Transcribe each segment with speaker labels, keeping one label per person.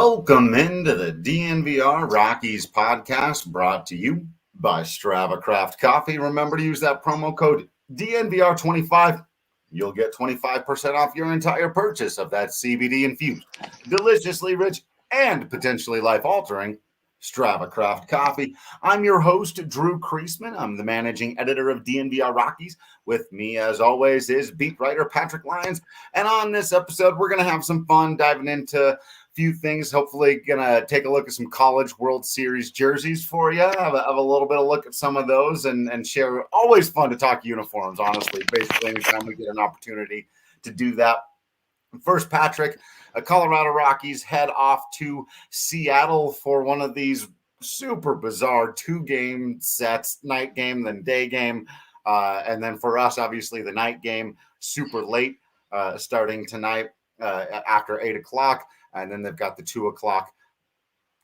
Speaker 1: Welcome into the DNVR Rockies podcast, brought to you by Strava Craft Coffee. Remember to use that promo code DNVR25. You'll get 25% off your entire purchase of that CBD-infused, deliciously rich, and potentially life-altering Strava Craft Coffee. I'm your host, Drew Creasman. I'm the managing editor of DNVR Rockies. With me, as always, is beat writer Patrick Lyons. And on this episode, we're going to have some fun diving into a few things. Hopefully, going to take a look at some College World Series jerseys for you. Have a little bit of look at some of those and share. Always fun to talk uniforms, honestly. Basically, anytime we get an opportunity to do that. First, Patrick, Colorado Rockies head off to Seattle for one of these super bizarre two-game sets, night game, then day game. And then for us, obviously, the night game, super late, starting tonight after 8 o'clock. And then they've got the 2 o'clock,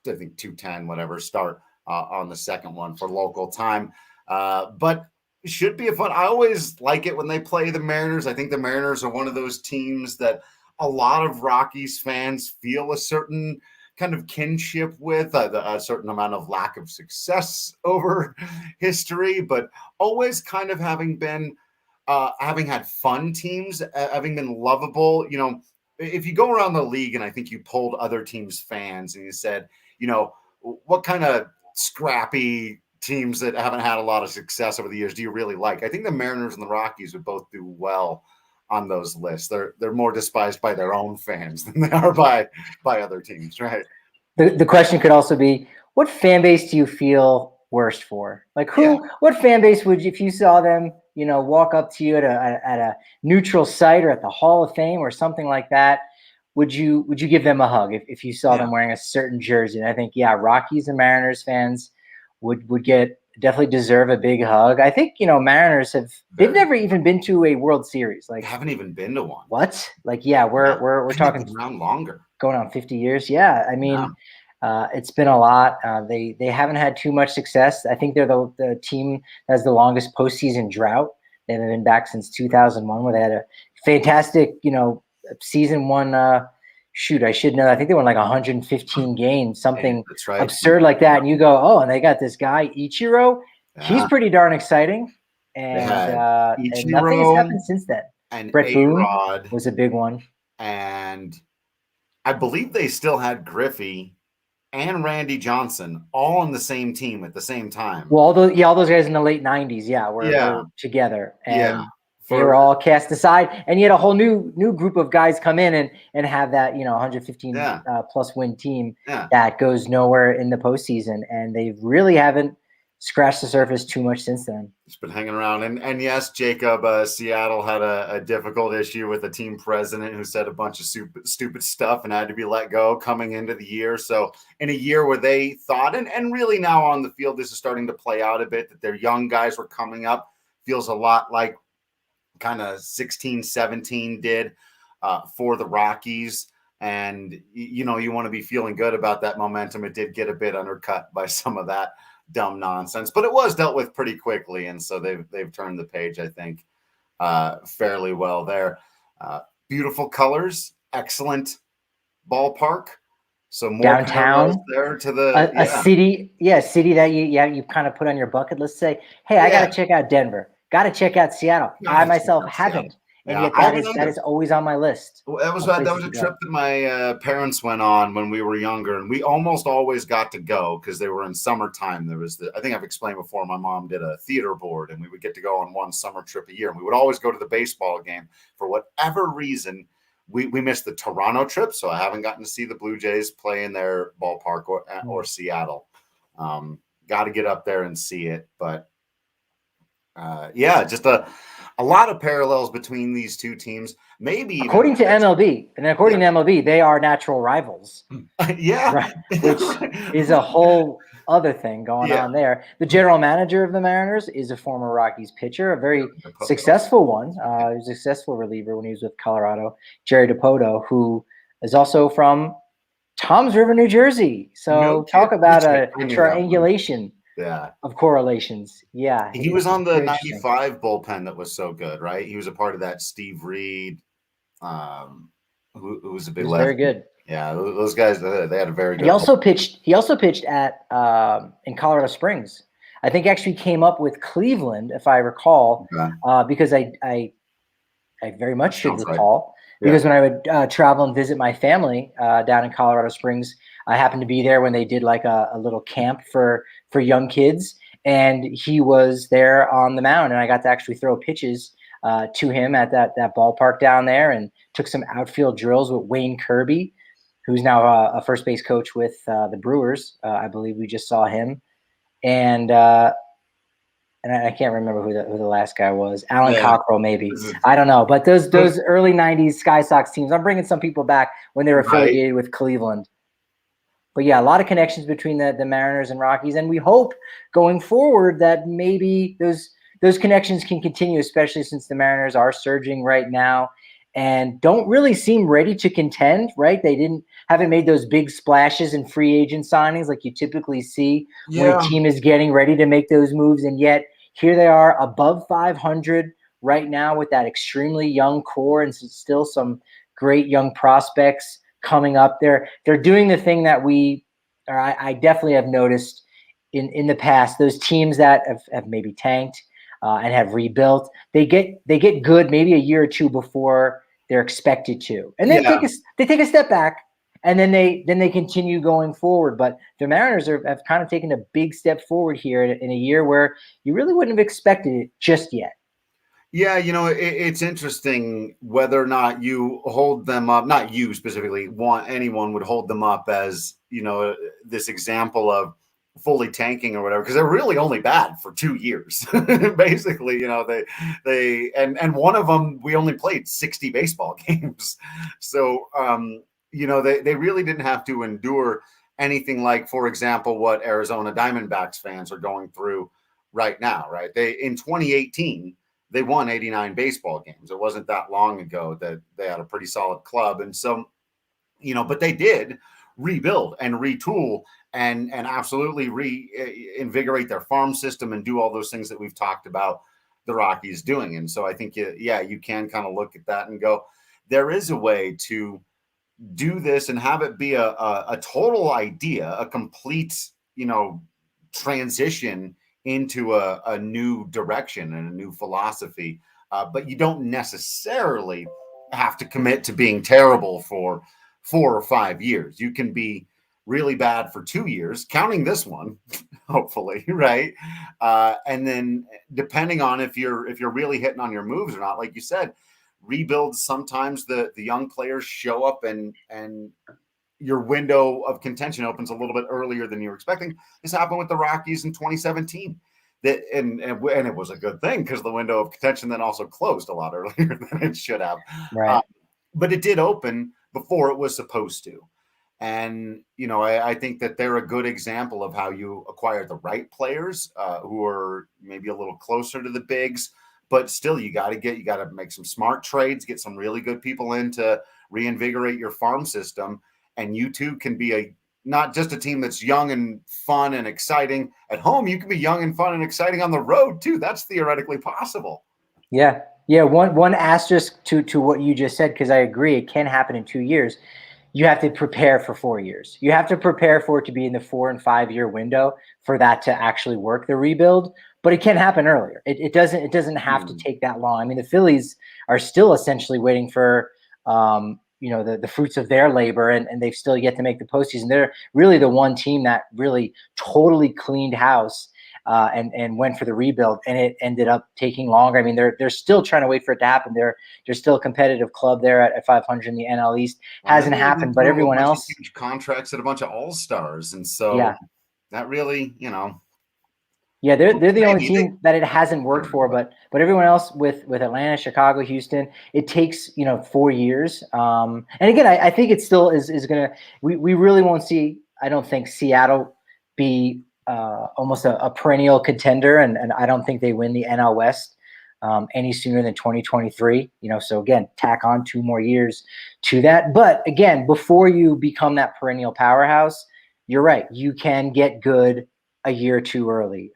Speaker 1: I think 2:10, whatever, start on the second one for local time. But it should be a fun. I always like it when they play the Mariners. I think the Mariners are one of those teams that a lot of Rockies fans feel a certain kind of kinship with, a certain amount of lack of success over history, but always kind of having had fun teams, having been lovable. You know, if you go around the league and I think you polled other teams' fans and you said, you know, what kind of scrappy teams that haven't had a lot of success over the years do you really like? I think the Mariners and the Rockies would both do well on those lists. They're more despised by their own fans than they are by other teams, right?
Speaker 2: The question could also be, what fan base do you feel worst for? Like what fan base would you, if you saw them, you know, walk up to you at a neutral site or at the Hall of Fame or something like that, would you give them a hug if you saw them wearing a certain jersey? And I think, Rockies and Mariners fans would definitely deserve a big hug. I think, you know, Mariners they've never even been to a World Series. Like,
Speaker 1: they haven't even been to one.
Speaker 2: What? Like, we're talking
Speaker 1: around longer,
Speaker 2: going on 50 years. Yeah. I mean, it's been a lot. They haven't had too much success. I think they're the team that has the longest postseason drought. They haven't been back since 2001, where they had a fantastic, you know, season one. I should know. I think they won like 115 games, something absurd like that. And you go, oh, and they got this guy, Ichiro. Yeah. He's pretty darn exciting. And nothing has happened since then.
Speaker 1: And
Speaker 2: Brett Boone was a big one.
Speaker 1: And I believe they still had Griffey and Randy Johnson all on the same team at the same time.
Speaker 2: Well, all those guys in the late 90s, were together. And they were all cast aside, and you had a whole new group of guys come in and have that, you know, 115 plus win team that goes nowhere in the postseason, and they really haven't scratched the surface too much since then.
Speaker 1: It's been hanging around, and yes, Jacob, Seattle had a difficult issue with a team president who said a bunch of stupid stuff and had to be let go coming into the year. So in a year where they thought, and really now on the field, this is starting to play out a bit, that their young guys were coming up, feels a lot like kind of 16-17 did for the Rockies. And, you know, you want to be feeling good about that momentum. It did get a bit undercut by some of that dumb nonsense, but it was dealt with pretty quickly. And so they've turned the page, I think, fairly well there. Beautiful colors, excellent ballpark. So more
Speaker 2: downtown
Speaker 1: there to the
Speaker 2: city that you kind of put on your bucket list. Say, hey, I got to check out Denver. Got to check out Seattle. I myself haven't, and yet that is always on my list.
Speaker 1: Well, that was a trip that my parents went on when we were younger, and we almost always got to go because they were in summertime. There was I think I've explained before, my mom did a theater board, and we would get to go on one summer trip a year, and we would always go to the baseball game. For whatever reason, we missed the Toronto trip, so I haven't gotten to see the Blue Jays play in their ballpark or Seattle. Got to get up there and see it, but. Just a lot of parallels between these two teams. Maybe
Speaker 2: according to MLB, they are natural rivals.
Speaker 1: Right.
Speaker 2: Which is a whole other thing going on there. The general manager of the Mariners is a former Rockies pitcher, a very successful one. He was a successful reliever when he was with Colorado, Jerry DiPoto, who is also from Toms River, New Jersey. So talk about a triangulation. Of correlations.
Speaker 1: He was on the 95 bullpen that was so good, right? He was a part of that Steve Reed, who was a big lefty.
Speaker 2: Very good.
Speaker 1: Yeah, those guys, they had a very good.
Speaker 2: He also pitched at in Colorado Springs. I think actually came up with Cleveland, if I recall, because I very much should recall.
Speaker 1: Right.
Speaker 2: Because when I would travel and visit my family down in Colorado Springs, I happened to be there when they did like a little camp for young kids, and he was there on the mound, and I got to actually throw pitches to him at that ballpark down there, and took some outfield drills with Wayne Kirby, who's now a first base coach with the Brewers. I believe we just saw him, and I can't remember who the last guy was. Alan Cockrell, maybe. I don't know. But those early 90s Sky Sox teams, I'm bringing some people back when they were affiliated with Cleveland. But yeah, a lot of connections between the Mariners and Rockies. And we hope going forward that maybe those connections can continue, especially since the Mariners are surging right now and don't really seem ready to contend, right? They haven't made those big splashes in free agent signings like you typically see when a team is getting ready to make those moves. And yet here they are above 500 right now with that extremely young core and still some great young prospects coming up. They're doing the thing that I definitely have noticed in the past. Those teams that have maybe tanked and have rebuilt, they get good maybe a year or two before they're expected to, and then they take a step back, and then they continue going forward. But the Mariners have kind of taken a big step forward here in a year where you really wouldn't have expected it just yet.
Speaker 1: Yeah, it's interesting whether or not you hold them up, not you specifically, anyone would hold them up as, this example of fully tanking or whatever, because they're really only bad for 2 years. Basically, and one of them, we only played 60 baseball games. So, they really didn't have to endure anything like, for example, what Arizona Diamondbacks fans are going through right now, right? In 2018, they won 89 baseball games. It wasn't that long ago that they had a pretty solid club. And so, but they did rebuild and retool and absolutely reinvigorate their farm system and do all those things that we've talked about the Rockies doing. And so I think, you can kind of look at that and go, there is a way to do this and have it be a total idea, a complete, transition into a new direction and a new philosophy. But you don't necessarily have to commit to being terrible for 4 or 5 years. You can be really bad for 2 years, counting this one, hopefully, right? And then depending on if you're really hitting on your moves or not, like you said, rebuilds, sometimes the young players show up and your window of contention opens a little bit earlier than you were expecting. This happened with the Rockies in 2017. And it was a good thing because the window of contention then also closed a lot earlier than it should have.
Speaker 2: Right.
Speaker 1: But it did open before it was supposed to. And, I think that they're a good example of how you acquire the right players who are maybe a little closer to the bigs, but still you got to make some smart trades, get some really good people in to reinvigorate your farm system. And you too can be not just a team that's young and fun and exciting at home. You can be young and fun and exciting on the road too. That's theoretically possible.
Speaker 2: Yeah. One asterisk to what you just said, because I agree, it can happen in 2 years. You have to prepare for 4 years. You have to prepare for it to be in the 4 and 5 year window for that to actually work, the rebuild. But it can happen earlier. It doesn't have to take that long. I mean, the Phillies are still essentially waiting for the fruits of their labor, and they've still yet to make the postseason. They're really the one team that really totally cleaned house and went for the rebuild, and it ended up taking longer. I mean, they're still trying to wait for it to happen. They're still a competitive club there at 500 in the NL East. Hasn't happened, but everyone else
Speaker 1: huge contracts at a bunch of all-stars, and so that really,
Speaker 2: Yeah, they're the only team that it hasn't worked for, but everyone else with Atlanta, Chicago, Houston, it takes 4 years. And again, I think it still is gonna. We really won't see. I don't think Seattle be almost a perennial contender, and I don't think they win the NL West any sooner than 2023. So again, tack on 2 more years to that. But again, before you become that perennial powerhouse, you're right. You can get good a year too early,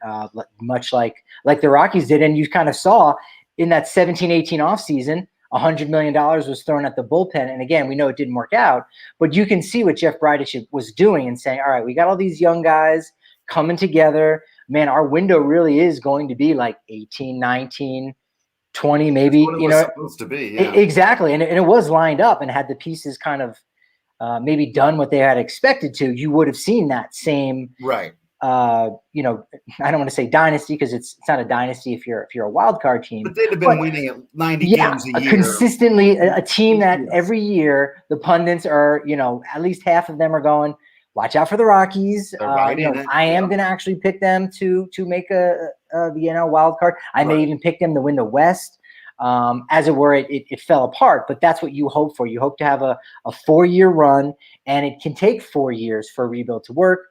Speaker 2: much like the Rockies did. And you kind of saw in that 17-18 offseason, $100 million was thrown at the bullpen. And again, we know it didn't work out, but you can see what Jeff Bridich was doing and saying, all right, we got all these young guys coming together. Man, our window really is going to be like 18, 19, 20, maybe,
Speaker 1: That's what it was supposed to be. Yeah.
Speaker 2: Exactly. And it was lined up, and had the pieces kind of maybe done what they had expected to, you would have seen that same,
Speaker 1: right.
Speaker 2: I don't want to say dynasty, because it's not a dynasty if you're a wild card team.
Speaker 1: But they'd have been winning at 90 games a year.
Speaker 2: Consistently, a team that every year the pundits are, at least half of them are going, watch out for the Rockies. I am going to actually pick them to make the NL wild card. I may even pick them to win the West. As it were, it fell apart, but that's what you hope for. You hope to have a 4-year run, and it can take 4 years for a rebuild to work,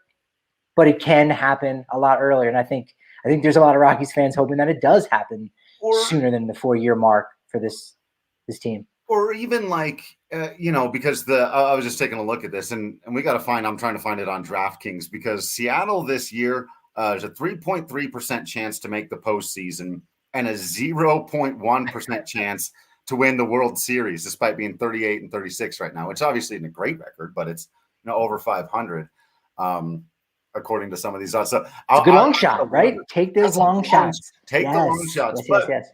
Speaker 2: but it can happen a lot earlier. And I think there's a lot of Rockies fans hoping that it does happen sooner than the 4-year mark for this team.
Speaker 1: Or even like, because I was just taking a look at this, and we got to I'm trying to find it on DraftKings, because Seattle this year, there's a 3.3% chance to make the postseason and a 0.1% chance to win the World Series, despite being 38 and 36 right now, which obviously isn't a great record, but it's over 500, according to some of these odds. So
Speaker 2: it's a good long shot, right? Take those long shots.
Speaker 1: Take the long shots.
Speaker 2: Yes.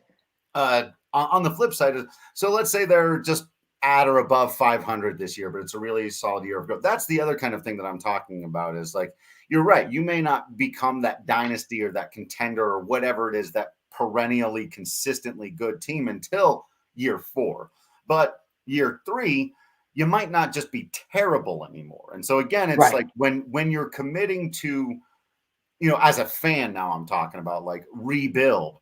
Speaker 1: On the flip side, so let's say they're just at or above 500 this year, but it's a really solid year of growth. That's the other kind of thing that I'm talking about, is like, you're right. You may not become that dynasty or that contender or whatever it is, that perennially, consistently good team until year 4. But year 3, you might not just be terrible anymore. And so again, it's like when you're committing to, as a fan now, I'm talking about like rebuild,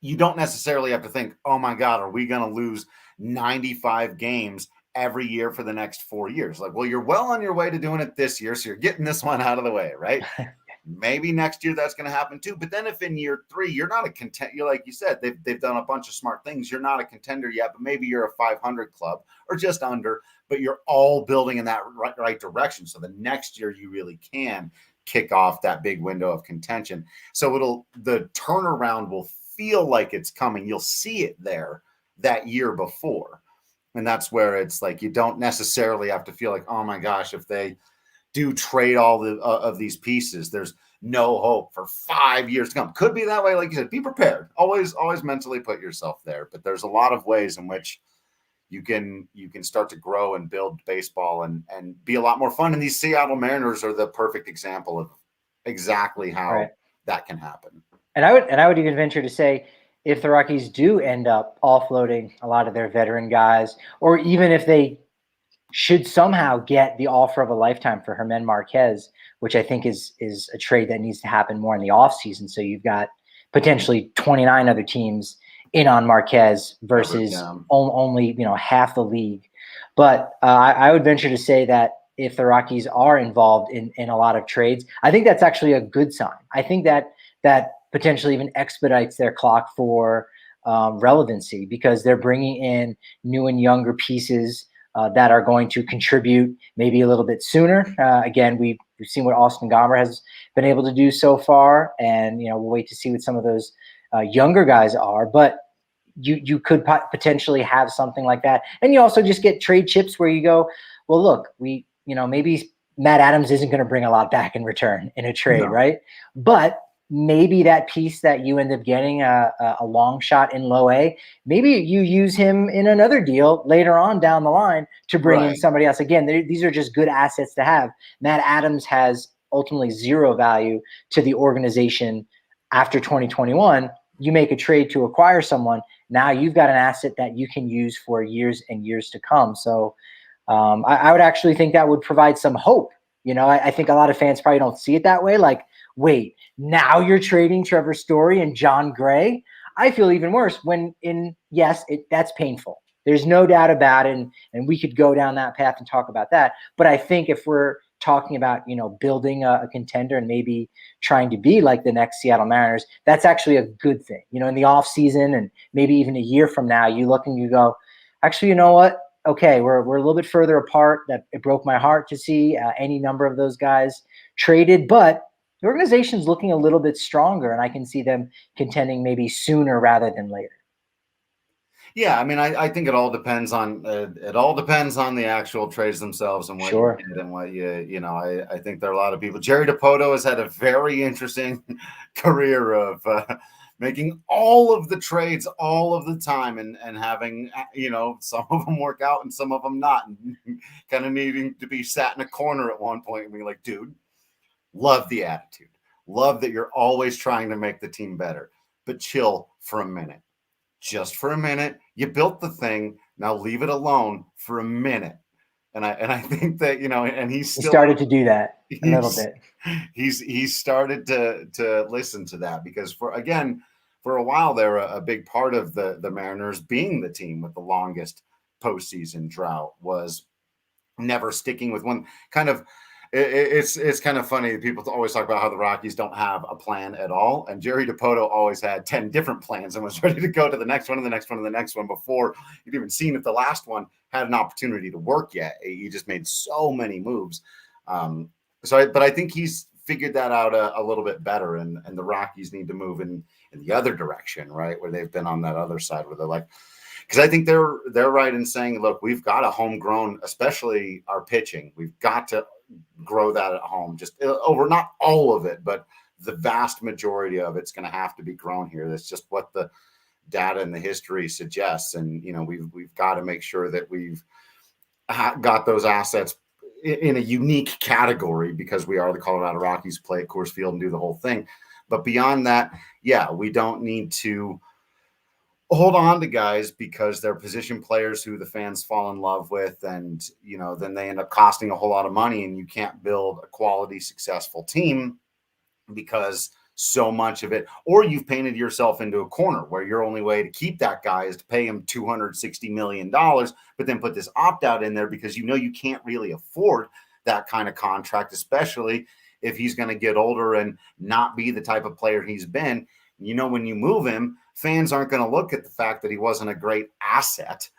Speaker 1: you don't necessarily have to think, oh my God, are we going to lose 95 games every year for the next 4 years? Like, well, you're well on your way to doing it this year, so you're getting this one out of the way, right? Maybe next year that's going to happen too. But then if in year 3 you're not a contender, you're like you said, they've done a bunch of smart things. You're not a contender yet, but maybe you're a 500 club or just under, but you're all building in that right direction. So the next year you really can kick off that big window of contention. So the turnaround will feel like it's coming. You'll see it there that year before. And that's where it's like, you don't necessarily have to feel like, oh my gosh, if they do trade all of these pieces, there's no hope for 5 years to come. Could be that way. Like you said, be prepared. Always mentally put yourself there. But there's a lot of ways in which you can start to grow and build baseball and be a lot more fun. And these Seattle Mariners are the perfect example of exactly how that can happen.
Speaker 2: And I would even venture to say, if the Rockies do end up offloading a lot of their veteran guys, or even if they should somehow get the offer of a lifetime for Germán Marquez, which I think is a trade that needs to happen more in the offseason. So you've got potentially 29 other teams in on Marquez versus only half the league. But I would venture to say that if the Rockies are involved in a lot of trades, I think that's actually a good sign. I think that potentially even expedites their clock for relevancy, because they're bringing in new and younger pieces that are going to contribute maybe a little bit sooner. Again, we've seen what Austin Gomber has been able to do so far, and we'll wait to see what some of those younger guys are. But you could potentially have something like that, and you also just get trade chips where you go, well, look, maybe Matt Adams isn't going to bring a lot back in return in a trade, right? But maybe that piece that you end up getting a long shot in low A, maybe you use him in another deal later on down the line to bring in somebody else. Again, these are just good assets to have. Matt Adams has ultimately zero value to the organization after 2021. You make a trade to acquire someone. Now you've got an asset that you can use for years and years to come. So I would actually think that would provide some hope. I think a lot of fans probably don't see it that way. Like, wait, now you're trading Trevor Story and John Gray? I feel even worse that's painful. There's no doubt about it, and we could go down that path and talk about that. But I think if we're talking about, building a contender and maybe trying to be like the next Seattle Mariners, that's actually a good thing. In the off season and maybe even a year from now, you look and you go, actually, you know what? Okay, we're a little bit further apart. That it broke my heart to see any number of those guys traded, but the organization's looking a little bit stronger, and I can see them contending maybe sooner rather than later.
Speaker 1: Yeah, I mean, I think it all depends on the actual trades themselves and what you did and what I think there are a lot of people. Jerry DiPoto has had a very interesting career of making all of the trades all of the time and having some of them work out and some of them not, and kind of needing to be sat in a corner at one point and being like, dude, love the attitude, love that you're always trying to make the team better, but chill for a minute. Just for a minute. You built the thing. Now leave it alone for a minute. And I think that, and he
Speaker 2: started to do that a little bit.
Speaker 1: He's started to listen to that, because for a while there, a big part of the Mariners being the team with the longest postseason drought was never sticking with one kind of. It's kind of funny. People always talk about how the Rockies don't have a plan at all. And Jerry DiPoto always had 10 different plans and was ready to go to the next one and the next one and the next one before you'd even seen if the last one had an opportunity to work yet. He just made so many moves. But I think he's figured that out a little bit better. And the Rockies need to move in the other direction, right? Where they've been on that other side where they're like, because I think they're right in saying, look, we've got a homegrown, especially our pitching. We've got to grow that at home, just over not all of it, but the vast majority of it's going to have to be grown here. That's just what the data and the history suggests. And, we've got to make sure that we've got those assets in a unique category, because we are the Colorado Rockies, play at Coors Field and do the whole thing. But beyond that, yeah, we don't need to hold on to guys because they're position players who the fans fall in love with, and then they end up costing a whole lot of money, and you can't build a quality, successful team because so much of it, or you've painted yourself into a corner where your only way to keep that guy is to pay him $260 million, but then put this opt-out in there because you can't really afford that kind of contract, especially if he's going to get older and not be the type of player he's been. When you move him, fans aren't going to look at the fact that he wasn't a great asset.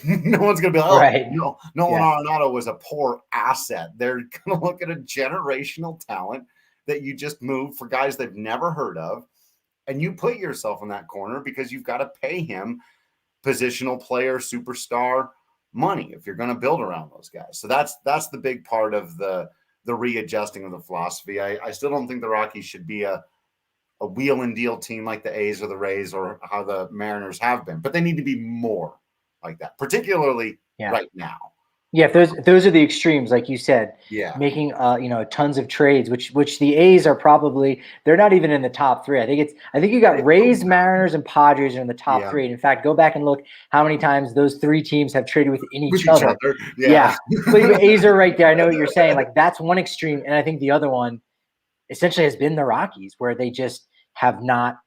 Speaker 1: No one's going to be like,
Speaker 2: right.
Speaker 1: Nolan Arenado was a poor asset. They're going to look at a generational talent that you just moved for guys they've never heard of. And you put yourself in that corner because you've got to pay him positional player, superstar money if you're going to build around those guys. So that's the big part of the readjusting of the philosophy. I still don't think the Rockies should be a wheel and deal team like the A's or the Rays or how the Mariners have been, but they need to be more like that, particularly right now.
Speaker 2: Yeah, if those are the extremes, like you said.
Speaker 1: Yeah,
Speaker 2: making tons of trades, which the A's are probably, they're not even in the top three. I think you got Rays, Mariners, and Padres are in the top three. And in fact, go back and look how many times those three teams have traded with each other. Yeah. But the A's are right there. I know what you're saying. Like, that's one extreme, and I think the other one essentially has been the Rockies, where they just have not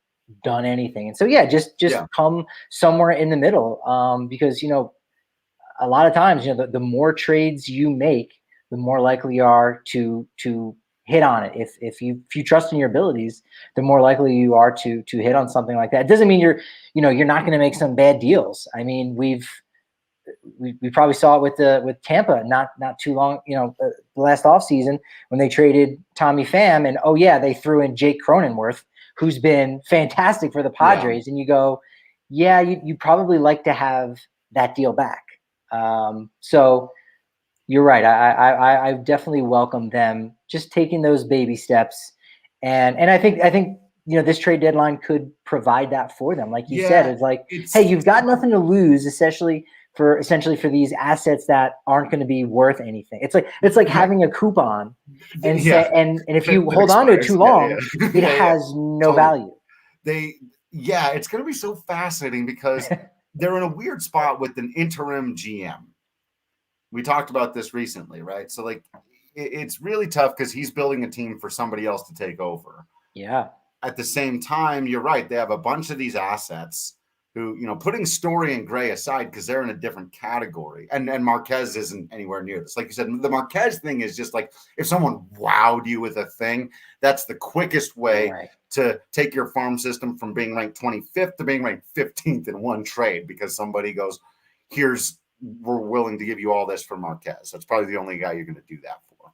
Speaker 2: done anything. And so just come somewhere in the middle, because a lot of times the more trades you make, the more likely you are to hit on it. If you trust in your abilities, the more likely you are to hit on something like that. It doesn't mean you're not going to make some bad deals. I mean, we probably saw it with Tampa not too long, the last offseason when they traded Tommy Pham, and they threw in Jake Cronenworth, who's been fantastic for the Padres. And you go, you probably like to have that deal back. So you're right. I definitely welcome them just taking those baby steps. And I think, this trade deadline could provide that for them. Like you said, it's like, hey, you've got nothing to lose, essentially for these assets that aren't going to be worth anything. It's like having a coupon, and and if you hold on to it too long, it has no value.
Speaker 1: It's going to be so fascinating because they're in a weird spot with an interim GM. We talked about this recently, right? So it's really tough because he's building a team for somebody else to take over.
Speaker 2: Yeah.
Speaker 1: At the same time, you're right. They have a bunch of these assets who, putting Story and Gray aside because they're in a different category. And Marquez isn't anywhere near this. Like you said, the Marquez thing is just like if someone wowed you with a thing, that's the quickest way to take your farm system from being ranked 25th to being ranked 15th in one trade, because somebody goes, we're willing to give you all this for Marquez. That's probably the only guy you're going to do that for.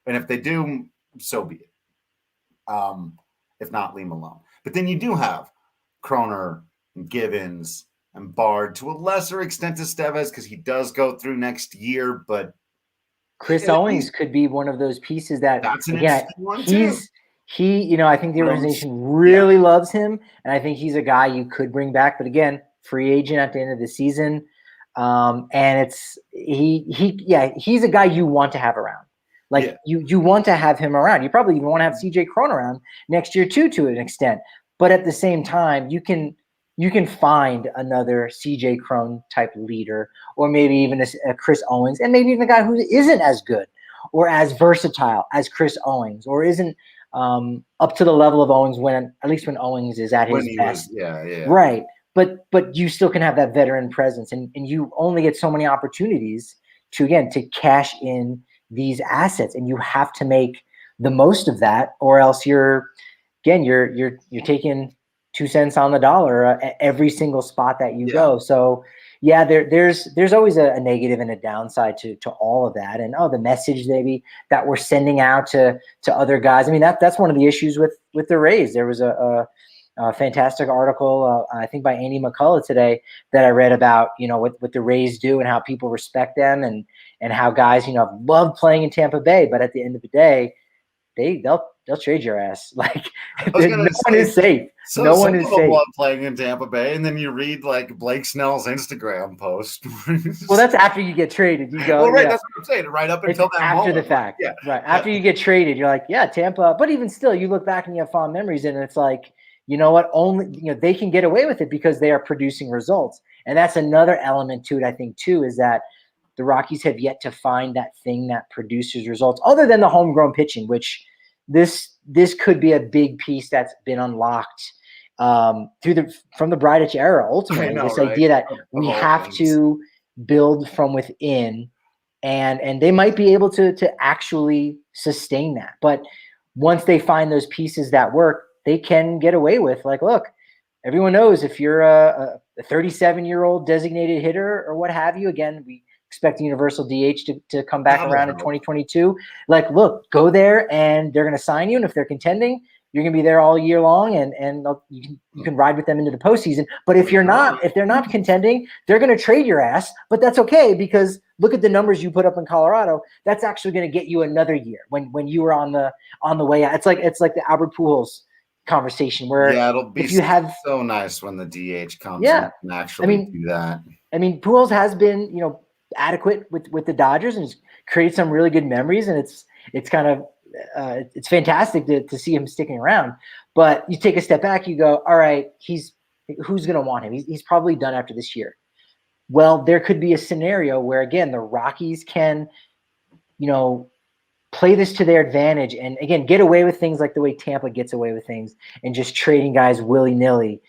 Speaker 1: And if they do, so be it. If not, leave him alone. But then you do have Croner and Givens and Bard, to a lesser extent to Estevez because he does go through next year, but
Speaker 2: Chris Owings could be one of those pieces that,
Speaker 1: that's an
Speaker 2: again,
Speaker 1: interesting one too.
Speaker 2: I think the organization really loves him, and I think he's a guy you could bring back. But again, free agent at the end of the season, and he's a guy you want to have around. Like you want to have him around. You probably even want to have CJ Cron around next year too, to an extent. But at the same time, you can find another CJ Cron type leader, or maybe even a Chris Owings, and maybe even a guy who isn't as good or as versatile as Chris Owings, or isn't up to the level of Owings when Owings is at his best. Right. But you still can have that veteran presence, and you only get so many opportunities to cash in these assets, and you have to make the most of that, or else you're taking 2 cents on the dollar at every single spot that you go. So yeah, there's always a negative and a downside to all of that. And the message maybe that we're sending out to other guys. I mean, that's one of the issues with the Rays. There was a fantastic article, I think by Andy McCullough today, that I read about, what the Rays do and how people respect them, and how guys, love playing in Tampa Bay, but at the end of the day, they'll trade your ass. Like, no one is safe.
Speaker 1: So
Speaker 2: no one is safe.
Speaker 1: Love playing in Tampa Bay, and then you read like Blake Snell's Instagram post.
Speaker 2: Well, that's after you get traded. You go,
Speaker 1: well, right? That's what I'm saying. Right up until that
Speaker 2: after
Speaker 1: moment.
Speaker 2: the fact, right? After you get traded, you're like, yeah, Tampa. But even still, you look back and you have fond memories, and it's like, you know what? Only they can get away with it because they are producing results, and that's another element to it. I think too is that the Rockies have yet to find that thing that produces results, other than the homegrown pitching, which this could be a big piece that's been unlocked from the Bridich era. Ultimately, idea that we have to build from within, and they might be able to actually sustain that. But once they find those pieces that work, they can get away with, like, look, everyone knows if you're a 37-year-old designated hitter or what have you. Again, we expect the universal DH to come back around in 2022. Like, look, go there and they're going to sign you. And if they're contending, you're going to be there all year long, and you can ride with them into the postseason. But if they're not contending, they're going to trade your ass. But that's okay, because look at the numbers you put up in Colorado. That's actually going to get you another year when you were on the way out. It's like the Albert Pujols conversation where
Speaker 1: it'll be so nice when the DH comes and can actually do that.
Speaker 2: I mean, Pujols has been, adequate with the Dodgers and has created some really good memories, and it's kind of it's fantastic to see him sticking around. But you take a step back, you go, all right, who's going to want him? He's probably done after this year. Well, there could be a scenario where, again, the Rockies can, play this to their advantage and, again, get away with things like the way Tampa gets away with things and just trading guys willy-nilly,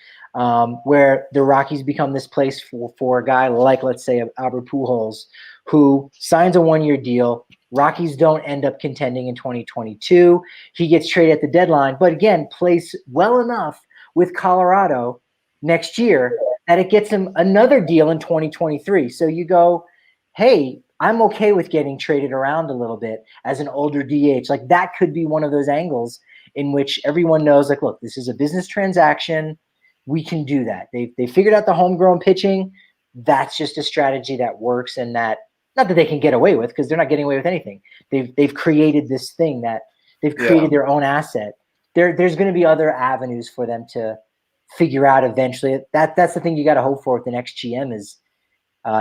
Speaker 2: where the Rockies become this place for a guy like, let's say, Albert Pujols, who signs a 1-year deal. Rockies don't end up contending in 2022. He gets traded at the deadline, but again, plays well enough with Colorado next year that it gets him another deal in 2023. So you go, hey, I'm okay with getting traded around a little bit as an older DH. Like, that could be one of those angles in which everyone knows, like, look, this is a business transaction. We can do that. They figured out the homegrown pitching. That's just a strategy that works, and that, not that they can get away with, because they're not getting away with anything. They've created this thing that they've created their own asset. There's going to be other avenues for them to figure out eventually. That's the thing you got to hope for with the next GM is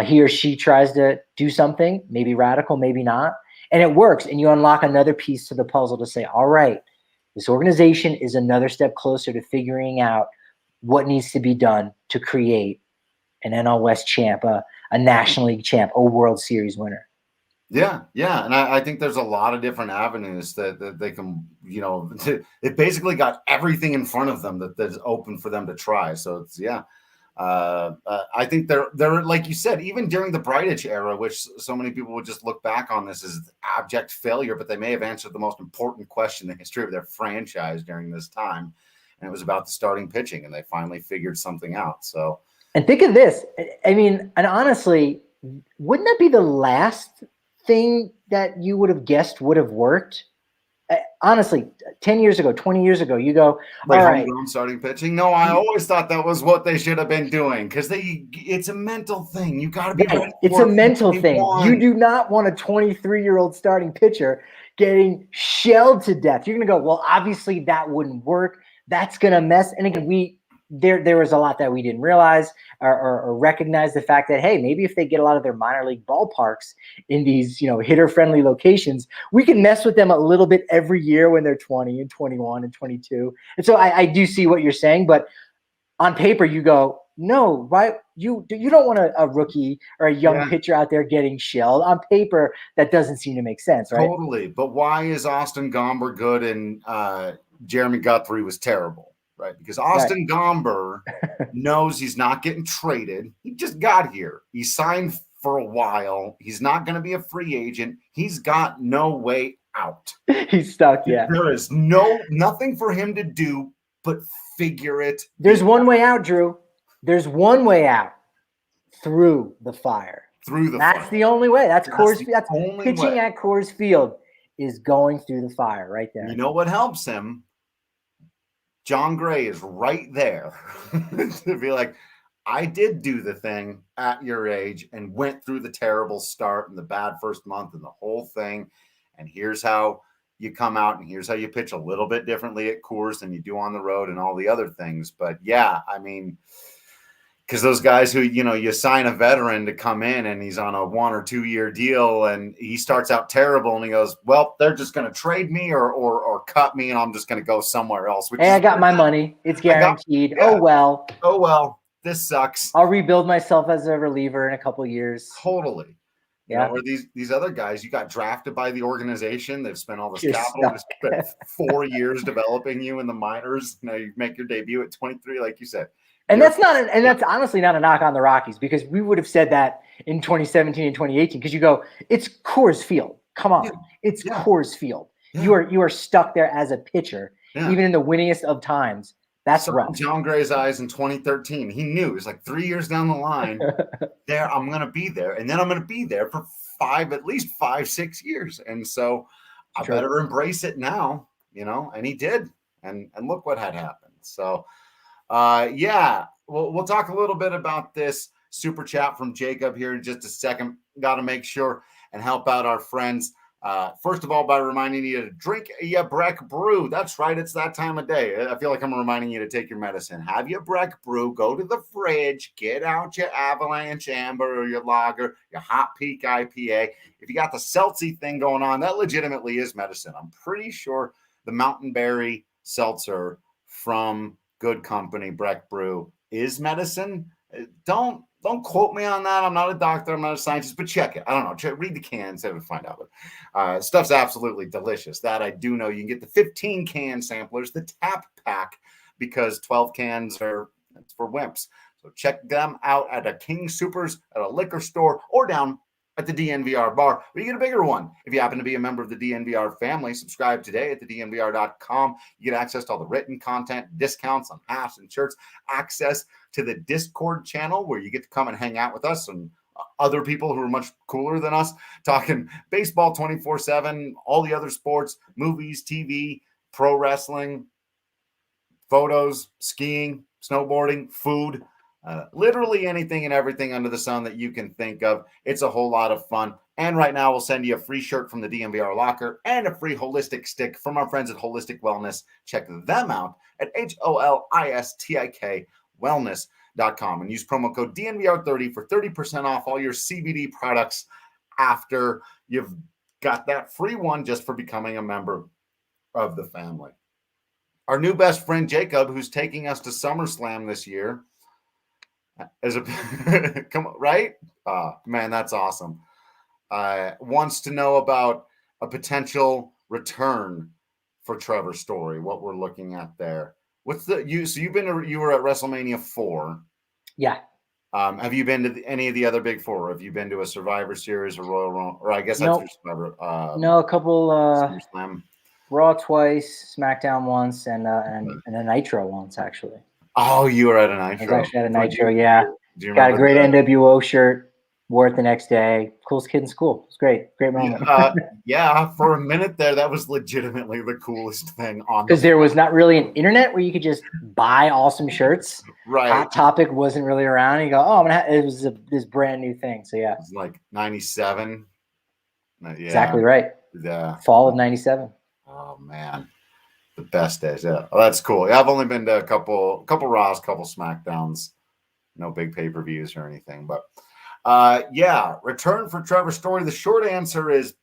Speaker 2: he or she tries to do something, maybe radical, maybe not, and it works. And you unlock another piece to the puzzle to say, all right, this organization is another step closer to figuring out what needs to be done to create an NL West champ, a National League champ, a World Series winner.
Speaker 1: Yeah. And I think there's a lot of different avenues that they can, it basically got everything in front of them that's open for them to try. So it's, I think they're like you said, even during the Bridich era, which so many people would just look back on this as abject failure, but they may have answered the most important question in the history of their franchise during this time. And it was about the starting pitching, and they finally figured something out. So,
Speaker 2: and think of this. I mean, and honestly, wouldn't that be the last thing that you would have guessed would have worked? honestly, 10 years ago, 20 years ago, you go,
Speaker 1: like
Speaker 2: all right.
Speaker 1: homegrown starting pitching. No, I always thought that was what they should have been doing because it's a mental thing. You got to be ready.
Speaker 2: It's a mental thing. You do not want a 23-year-old starting pitcher getting shelled to death. You're going to go, well, obviously that wouldn't work. That's going to mess. And again, there was a lot that we didn't realize or recognize the fact that, hey, maybe if they get a lot of their minor league ballparks in these, hitter-friendly locations, we can mess with them a little bit every year when they're 20 and 21 and 22. And so I do see what you're saying, but on paper you go, no, right? You don't want a rookie or a young pitcher out there getting shelled. On paper, that doesn't seem to make sense, right?
Speaker 1: Totally. But why is Austin Gomber good and Jeremy Guthrie was terrible? Right, because Austin Gomber knows he's not getting traded. He just got here. He signed for a while. He's not going to be a free agent. He's got no way out.
Speaker 2: He's stuck,
Speaker 1: There is nothing for him to do but figure it.
Speaker 2: There's one way out, Drew. There's one way out. Through the fire. That's the only way. That's pitching at Coors Field is going through the fire right there.
Speaker 1: You know what helps him? John Gray is right there to be like, I did do the thing at your age and went through the terrible start and the bad first month and the whole thing. And here's how you come out and here's how you pitch a little bit differently at Coors than you do on the road and all the other things. But yeah, I mean, because those guys who, you sign a veteran to come in and he's on a 1 or 2 year deal and he starts out terrible and he goes, well, they're just going to trade me or cut me and I'm just going to go somewhere else.
Speaker 2: Hey, I got my money. It's guaranteed. Oh, well.
Speaker 1: This sucks.
Speaker 2: I'll rebuild myself as a reliever in a couple of years.
Speaker 1: Totally.
Speaker 2: Yeah.
Speaker 1: Or these other guys, you got drafted by the organization. They've spent all this capital. They spent 4 years developing you in the minors. Now you make your debut at 23, like you said.
Speaker 2: And that's honestly not a knock on the Rockies because we would have said that in 2017 and 2018 because you go, it's Coors Field. Come on. It's Coors Field. Yeah. You are stuck there as a pitcher, even in the winningest of times. That's rough.
Speaker 1: John Gray's eyes in 2013. He knew it's like 3 years down the line. I'm going to be there. And then I'm going to be there for at least 5-6 years. And so I better embrace it now, and he did. And look what had happened. So, we'll talk a little bit about this super chat from Jacob here in just a second. Got to make sure and help out our friends. First of all, by reminding you to drink your Breck Brew. That's right. It's that time of day. I feel like I'm reminding you to take your medicine. Have your Breck Brew. Go to the fridge. Get out your Avalanche Amber or your Lager, your Hot Peak IPA. If you got the seltzy thing going on, that legitimately is medicine. I'm pretty sure the Mountain Berry Seltzer from Good Company, Breck Brew, is medicine. Don't quote me on that. I'm not a doctor. I'm not a scientist, but check it. I don't know. Read the cans and find out. But stuff's absolutely delicious. That I do know. You can get the 15 can samplers, the tap pack, because 12 cans it's for wimps. So check them out at a King Soopers, at a liquor store, or down at the DNVR bar, or you get a bigger one. If you happen to be a member of the DNVR family, subscribe today at thednvr.com. You get access to all the written content, discounts on hats and shirts, access to the Discord channel where you get to come and hang out with us and other people who are much cooler than us, talking baseball 24/7, all the other sports, movies, TV, pro wrestling, photos, skiing, snowboarding, food. Literally anything and everything under the sun that you can think of. It's a whole lot of fun. And right now we'll send you a free shirt from the DNVR Locker and a free holistic stick from our friends at Holistic Wellness. Check them out at HOLISTIK wellness.com and use promo code DNVR30 for 30% off all your CBD products after you've got that free one just for becoming a member of the family. Our new best friend, Jacob, who's taking us to SummerSlam this year, come on, right? Man, that's awesome. Wants to know about a potential return for Trevor Story, what we're looking at there. So you were at WrestleMania 4.
Speaker 2: Yeah.
Speaker 1: Have you been to any of the other big four? Have you been to a Survivor Series or Royal Rumble? Or I guess that's your Survivor.
Speaker 2: No, a couple Raw twice, SmackDown once, and a Nitro once, actually.
Speaker 1: Oh, you were at a Nitro.
Speaker 2: I was actually at a Nitro, yeah. Got a great NWO shirt. Wore it the next day. Coolest kid in school. It's great moment.
Speaker 1: Yeah, for a minute there, that was legitimately the coolest thing on
Speaker 2: because there was not really an internet where you could just buy awesome shirts.
Speaker 1: Right.
Speaker 2: Hot Topic wasn't really around. And you go, oh, it was this brand new thing. So yeah,
Speaker 1: it was like 97. Yeah,
Speaker 2: exactly right.
Speaker 1: Yeah,
Speaker 2: fall of 97.
Speaker 1: Oh man, the best days. Yeah, that's cool. Yeah, I've only been to a couple Raws, couple SmackDowns. No big pay-per-views or anything, but yeah, return for Trevor Story. The short answer is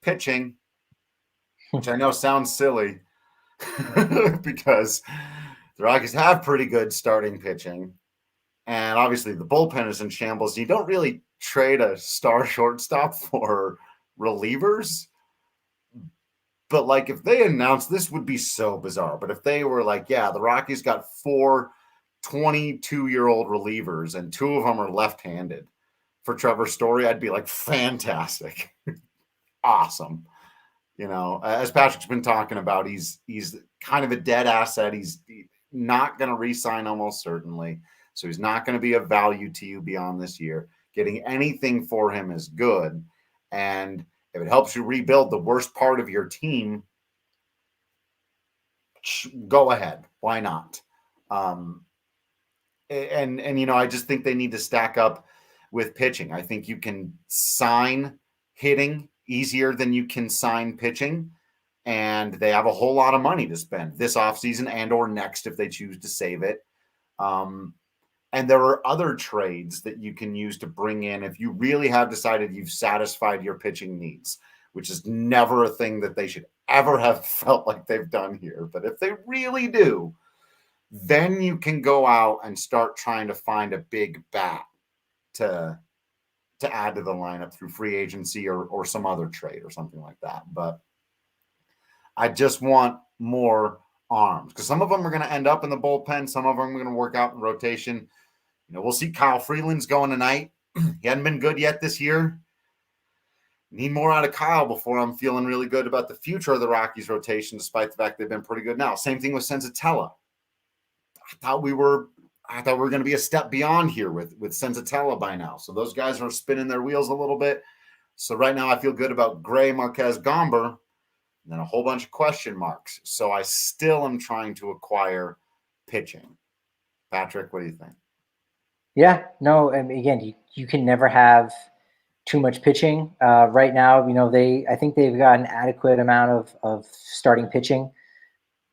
Speaker 1: pitching, which I know sounds silly because the Rockies have pretty good starting pitching, and obviously the bullpen is in shambles. You don't really trade a star shortstop for relievers. But like if they announced, this would be so bizarre, but if they were like, yeah, the Rockies got 4 22-year-old relievers and 2 of them are left-handed for Trevor Story, I'd be like, fantastic. Awesome. You know, as Patrick's been talking about, he's kind of a dead asset. He's not going to re-sign almost certainly. So he's not going to be of value to you beyond this year. Getting anything for him is good. And if it helps you rebuild the worst part of your team, go ahead. Why not? And you know, I just think they need to stack up with pitching. I think you can sign hitting easier than you can sign pitching, and they have a whole lot of money to spend this offseason and or next if they choose to save it. And there are other trades that you can use to bring in if you really have decided you've satisfied your pitching needs, which is never a thing that they should ever have felt like they've done here. But if they really do, then you can go out and start trying to find a big bat to add to the lineup through free agency or some other trade or something like that. But I just want more arms because some of them are going to end up in the bullpen. Some of them are going to work out in rotation. You know, we'll see Kyle Freeland's going tonight. He hadn't been good yet this year. Need more out of Kyle before I'm feeling really good about the future of the Rockies rotation, despite the fact they've been pretty good now. Same thing with Senzatella. I thought we were going to be a step beyond here with Senzatella by now. So those guys are spinning their wheels a little bit. So right now I feel good about Gray, Marquez, Gomber, and then a whole bunch of question marks. So I still am trying to acquire pitching. Patrick, what do you think?
Speaker 2: Yeah, no, I mean, again, you can never have too much pitching. Right now, you know, I think they've got an adequate amount of starting pitching,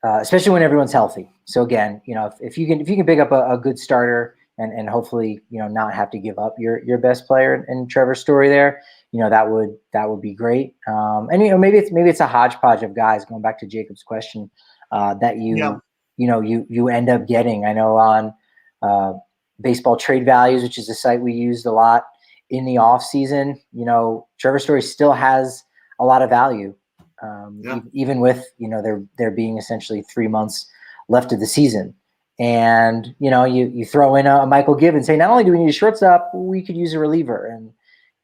Speaker 2: especially when everyone's healthy. So again, you know, if you can pick up a good starter and hopefully, you know, not have to give up your best player in Trevor Story there, you know, that would be great. And you know, maybe it's a hodgepodge of guys, going back to Jacob's question, that you end up getting. I know on Baseball Trade Values, which is a site we used a lot in the off season, you know, Trevor Story still has a lot of value, even with, you know, there being essentially 3 months left of the season. And, you know, you throw in a Michael Gibbons, say, not only do we need a shortstop, we could use a reliever. And,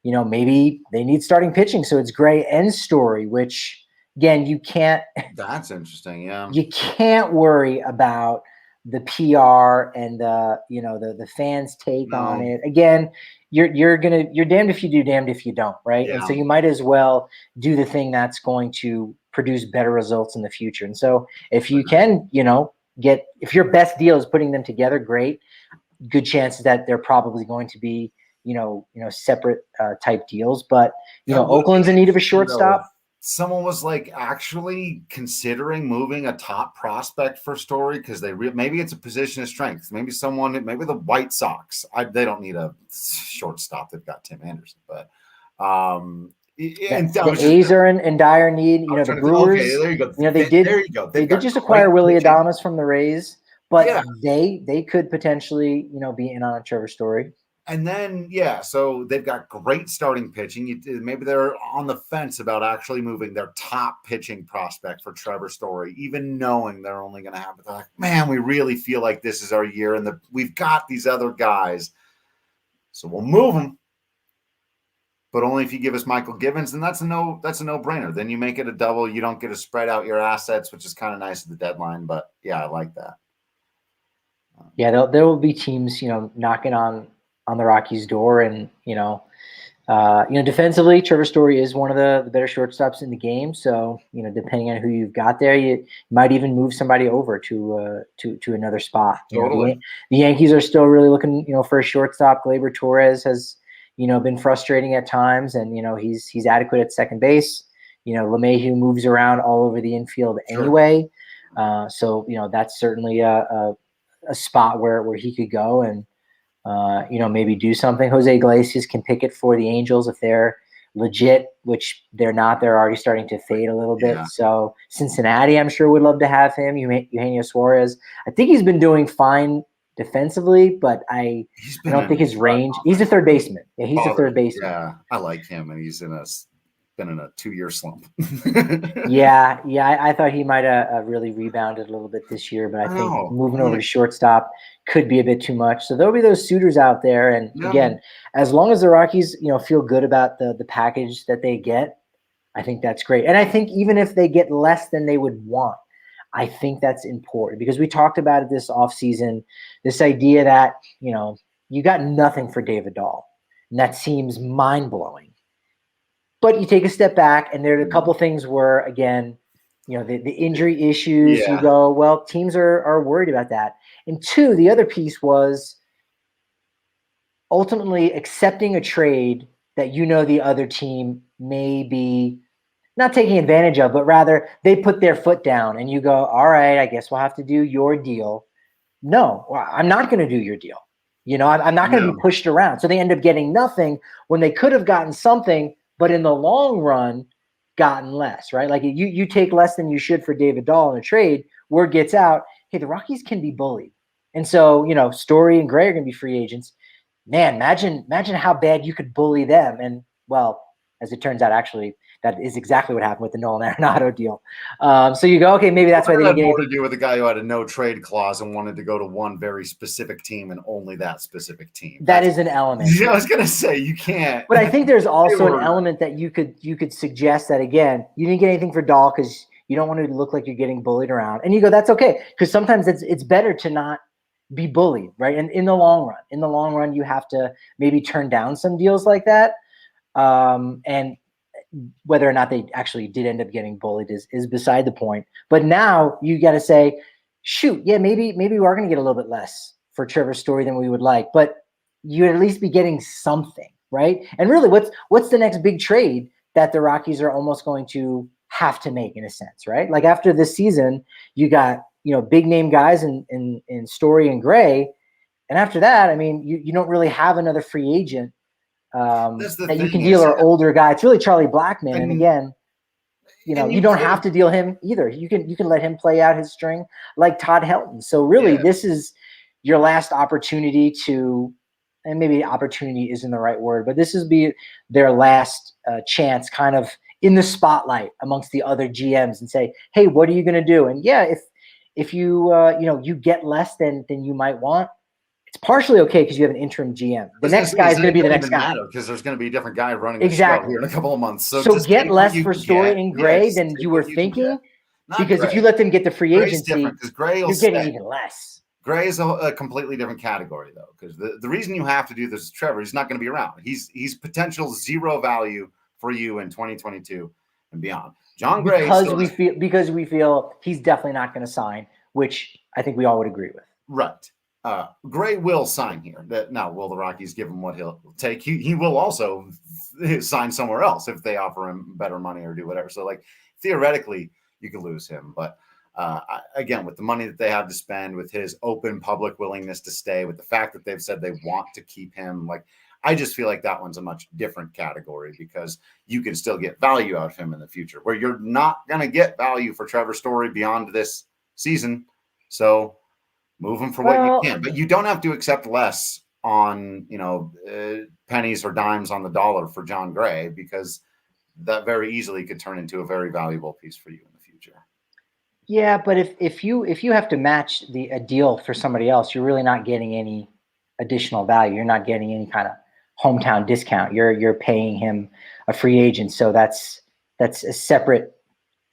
Speaker 2: you know, maybe they need starting pitching. So it's Gray and Story, which again, you can't.
Speaker 1: That's interesting. Yeah.
Speaker 2: You can't worry about the PR and the fans' take on it. Again, you're damned if you do, damned if you don't, right?
Speaker 1: Yeah.
Speaker 2: And so you might as well do the thing that's going to produce better results in the future. And so if you can, you know, if your best deal is putting them together, great. Good chances that they're probably going to be, you know, separate type deals. But you know, Oakland's in need of a shortstop.
Speaker 1: Someone was like actually considering moving a top prospect for Story because maybe it's a position of strength. Maybe the White Sox. They don't need a shortstop. They've got Tim Anderson, but
Speaker 2: the A's are in dire need. You know, the Brewers. Okay, there you go. You know, there you go. They did just acquire Willie Adames from the Rays, but they could potentially, you know, be in on a Trevor Story.
Speaker 1: And then, so they've got great starting pitching. Maybe they're on the fence about actually moving their top pitching prospect for Trevor Story, even knowing they're only going to have it. They're like, man, we really feel like this is our year, and we've got these other guys, so we'll move them, but only if you give us Michael Gibbons, and that's a no-brainer. Then you make it a double. You don't get to spread out your assets, which is kind of nice at the deadline. But yeah, I like that.
Speaker 2: Yeah, there will be teams, you know, knocking on on the Rockies' door. And, defensively, Trevor Story is one of the better shortstops in the game. So, depending on who you've got there, you might even move somebody over to another spot.
Speaker 1: Totally.
Speaker 2: The Yankees are still really looking, for a shortstop. Gleyber Torres has, been frustrating at times, and he's adequate at second base. LeMahieu moves around all over the infield anyway. So that's certainly a spot where he could go and maybe do something. Jose Iglesias can pick it for the Angels if they're legit, which they're not. They're already starting to fade a little bit. So Cincinnati, I'm sure, would love to have him. Eugenio Suarez, I think he's been doing fine defensively, but I don't think his range. He's a third baseman. Yeah, he's a third baseman.
Speaker 1: Yeah, I like him, and he's been in a 2-year slump.
Speaker 2: Yeah. I thought he might have really rebounded a little bit this year, but I think moving over to shortstop could be a bit too much. So there'll be those suitors out there, and again, as long as the Rockies, feel good about the package that they get, I think that's great. And I think even if they get less than they would want, I think that's important, because we talked about it this offseason, this idea that, you got nothing for David Dahl, and that seems mind-blowing. But you take a step back, and there are a couple things where, again, the injury issues, you go, well, teams are worried about that. And two, the other piece was ultimately accepting a trade that the other team may be not taking advantage of, but rather they put their foot down, and you go, all right, I guess we'll have to do your deal. No, I'm not going to do your deal. I'm not going to be pushed around. So they end up getting nothing when they could have gotten something, but in the long run, gotten less, right? Like you take less than you should for David Dahl in a trade, word gets out, hey, the Rockies can be bullied. And so, Story and Gray are going to be free agents. Man, imagine how bad you could bully them. And, well, as it turns out, actually, that is exactly what happened with the Nolan Arenado deal. So you go, okay, maybe that's why they didn't get anything
Speaker 1: to do with a guy who had a no trade clause and wanted to go to one very specific team and only that specific team.
Speaker 2: That is an element.
Speaker 1: Yeah, I was gonna say you can't.
Speaker 2: But I think there's also an element that you could suggest that, again, you didn't get anything for Dahl because you don't want to look like you're getting bullied around. And you go, that's okay, because sometimes it's better to not be bullied, right? And in the long run, you have to maybe turn down some deals like that. And whether or not they actually did end up getting bullied is beside the point. But now you got to say, shoot, yeah, maybe we are going to get a little bit less for Trevor Story than we would like, but you'd at least be getting something, right? And really, what's the next big trade that the Rockies are almost going to have to make, in a sense, right? Like after this season, you got big name guys in Story and Gray, and after that, I mean, you don't really have another free agent that you can deal an older guy. It's really Charlie Blackmon, and again, you don't have to deal him either. You can let him play out his string like Todd Helton. So really, this is your last opportunity to, and maybe opportunity isn't the right word, but this is their last chance, kind of in the spotlight amongst the other GMs, and say, hey, what are you going to do? And if you you get less than you might want, it's partially okay because you have an interim GM. The next guy is going to be the next guy,
Speaker 1: because there's going to be a different guy running the show here in a couple of months. So
Speaker 2: get less for Story and Gray than you were thinking, because if you let them get the free agency, you're getting even less.
Speaker 1: Gray is a completely different category, though, because the reason you have to do this is Trevor. He's not going to be around. He's potential zero value for you in 2022 and beyond. John Gray,
Speaker 2: because we feel he's definitely not going to sign, which I think we all would agree with.
Speaker 1: Right. Gray will sign here. Now, will the Rockies give him what he'll take? He will also sign somewhere else if they offer him better money or do whatever. So, like, theoretically, you could lose him. But again, with the money that they have to spend, with his open public willingness to stay, with the fact that they've said they want to keep him, like, I just feel like that one's a much different category, because you can still get value out of him in the future, where you're not going to get value for Trevor Story beyond this season. So move him for what you can, but you don't have to accept less on, pennies or dimes on the dollar for John Gray, because that very easily could turn into a very valuable piece for you in the future.
Speaker 2: Yeah, but if you have to match a deal for somebody else, you're really not getting any additional value. You're not getting any kind of hometown discount. You're paying him a free agent, so that's a separate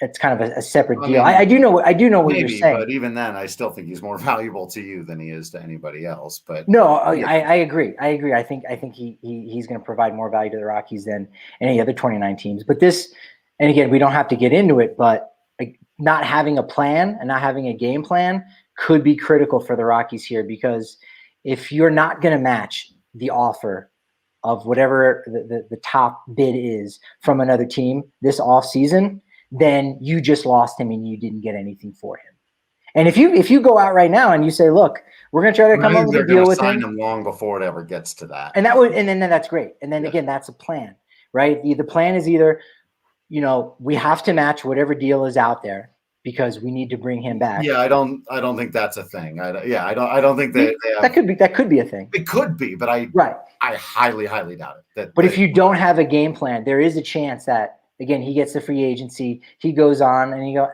Speaker 2: it's kind of a separate deal. I do know what you're saying.
Speaker 1: But even then, I still think he's more valuable to you than he is to anybody else. But
Speaker 2: no, I agree. I think he's going to provide more value to the Rockies than any other 29 teams. But this, and again, we don't have to get into it, but like, not having a plan and not having a game plan could be critical for the Rockies here, because if you're not going to match the offer of whatever the top bid is from another team this offseason, then you just lost him and you didn't get anything for him. And if you go out right now and you say, look, we're going to try to come up with a deal with him,
Speaker 1: long before it ever gets to that.
Speaker 2: And then that's great. And then again, that's a plan, right? The plan is either, we have to match whatever deal is out there because we need to bring him back.
Speaker 1: Yeah, I don't think that's a thing. I don't think
Speaker 2: that could be a thing.
Speaker 1: It could be, but I highly doubt it.
Speaker 2: But if you don't have a game plan, there is a chance that, again, he gets the free agency, he goes on, and you go,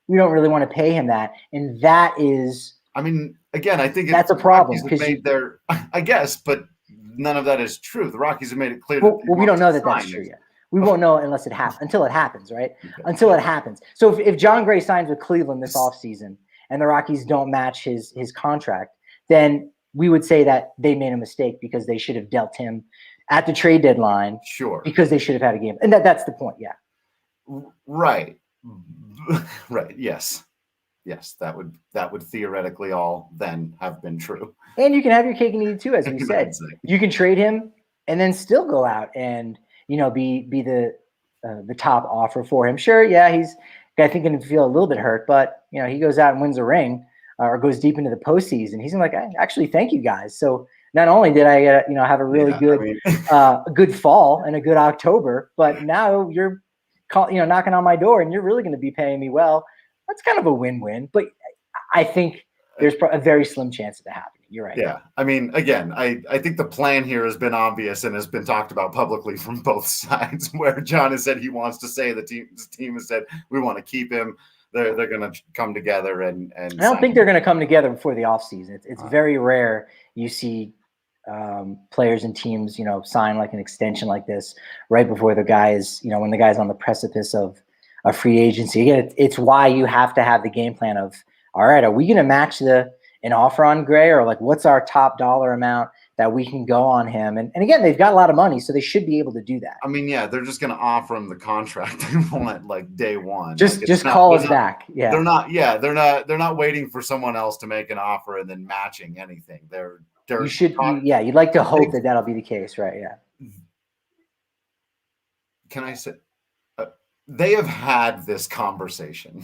Speaker 2: we don't really want to pay him that, and that is. I mean,
Speaker 1: again, I think
Speaker 2: that's a problem because
Speaker 1: I guess, but none of that is true. The Rockies have made it clear.
Speaker 2: Well, we don't know that that's true yet. We won't know unless it happens, until it happens, right? Okay. Until it happens. So if John Gray signs with Cleveland this offseason and the Rockies don't match his contract, then we would say that they made a mistake because they should have dealt him at the trade deadline.
Speaker 1: Sure.
Speaker 2: Because they should have had a game. And that's the point, yeah.
Speaker 1: Right. Right. Yes. Yes, that would theoretically all then have been true.
Speaker 2: And you can have your cake and eat it too, as we said. You can trade him and then still go out and be the top offer for him. Sure, yeah, he's I think going to feel a little bit hurt, but he goes out and wins a ring or goes deep into the postseason. He's like, actually, thank you guys. So not only did I have a really good fall and a good October, but now you're knocking on my door and you're really going to be paying me well. That's kind of a win-win, but I think there's a very slim chance of it happening. You're right.
Speaker 1: Yeah. I mean, again, I think the plan here has been obvious and has been talked about publicly from both sides, where John has said he wants to say the team has said we want to keep him. They're going to come together and I
Speaker 2: don't think they're going to come together before the offseason. It's very rare you see players and teams, sign like an extension like this right before the guy is, when the guy's on the precipice of a free agency. Again, it's why you have to have the game plan of, all right, are we going to match an offer on Gray, or like what's our top dollar amount that we can go on him? And again, they've got a lot of money, so they should be able to do that.
Speaker 1: I mean, yeah, they're just going to offer him the contract they want like day one.
Speaker 2: Just call us back. Yeah.
Speaker 1: They're not waiting for someone else to make an offer and then matching anything. You'd
Speaker 2: like to hope that that'll be the case, right? Yeah.
Speaker 1: Can I say they have had this conversation?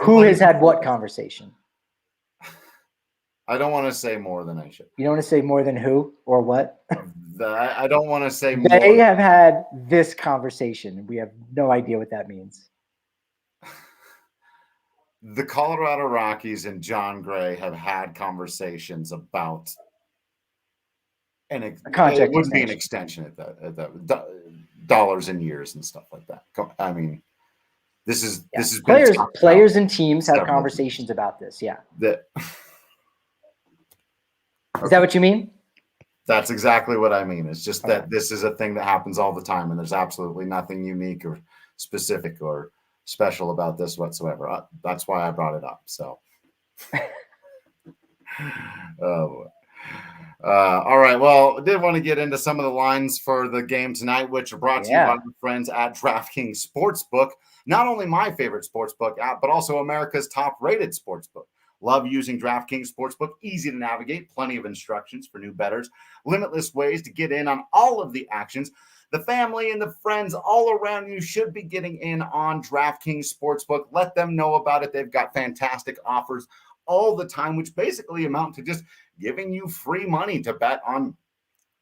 Speaker 2: Who has had what conversation?
Speaker 1: I don't want to say more than I should.
Speaker 2: You don't want to say more than who or what?
Speaker 1: I don't want to say more.
Speaker 2: They have had this conversation. We have no idea what that means.
Speaker 1: The Colorado Rockies and John Gray have had conversations about a contract. It wouldn't be an extension at that dollars and years and stuff like that. I mean, this is
Speaker 2: players and teams have conversations about this. Yeah. Is that what you mean?
Speaker 1: That's exactly what I mean. It's just that this is a thing that happens all the time, and there's absolutely nothing unique or specific or special about this whatsoever. That's why I brought it up. So, all right. Well, I did want to get into some of the lines for the game tonight, which are brought to you by my friends at DraftKings Sportsbook. Not only my favorite sportsbook app, but also America's top-rated sportsbook. Love using DraftKings Sportsbook. Easy to navigate. Plenty of instructions for new bettors. Limitless ways to get in on all of the actions. The family and the friends all around you should be getting in on DraftKings Sportsbook. Let them know about it. They've got fantastic offers all the time, which basically amount to just giving you free money to bet on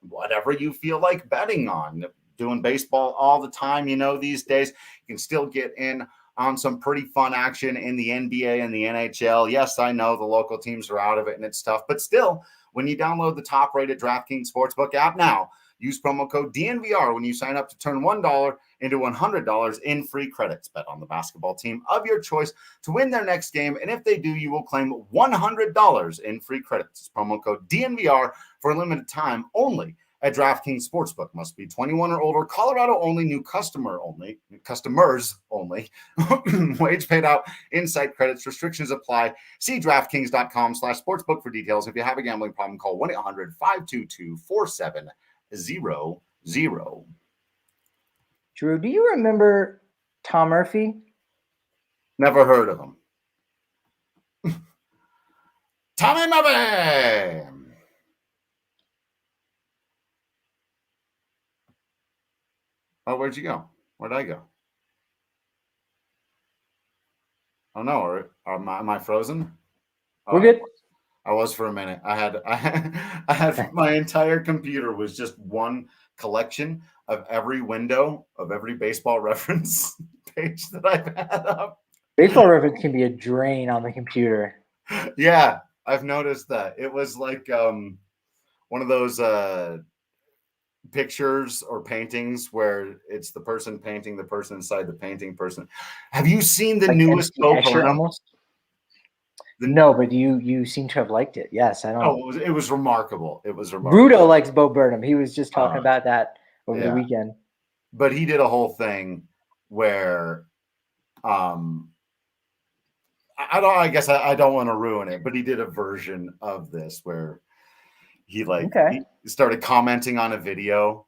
Speaker 1: whatever you feel like betting on. Doing baseball all the time, these days. You can still get in on some pretty fun action in the NBA and the NHL. Yes, I know the local teams are out of it and it's tough, but still, when you download the top-rated DraftKings Sportsbook app now, use promo code DNVR when you sign up to turn $1 into $100 in free credits. Bet on the basketball team of your choice to win their next game, and if they do, you will claim $100 in free credits. It's promo code DNVR for a limited time only at DraftKings Sportsbook. Must be 21 or older. Colorado only. New customers only. Wage paid out. Inside credits. Restrictions apply. See DraftKings.com/sportsbook for details. If you have a gambling problem, call 1-800-522-4700.
Speaker 2: Drew, do you remember Tom Murphy?
Speaker 1: Never heard of him. Tommy Murphy. Oh, where'd you go? Where'd I go? Oh no, am I frozen?
Speaker 2: We're good.
Speaker 1: I was for a minute. I had my entire computer was just one collection of every window of every baseball reference page that I've had up.
Speaker 2: Baseball reference can be a drain on the computer.
Speaker 1: Yeah, I've noticed that. It was like one of those pictures or paintings where it's the person painting the person inside the painting person. Have you seen the newest Bo Burnham?
Speaker 2: No, but you seem to have liked it. Yes, I don't.
Speaker 1: Oh, it was remarkable. It was remarkable.
Speaker 2: Rudo likes Bo Burnham. He was just talking about that over the weekend.
Speaker 1: But he did a whole thing where I guess I don't want to ruin it, but he did a version of this where he he started commenting on a video,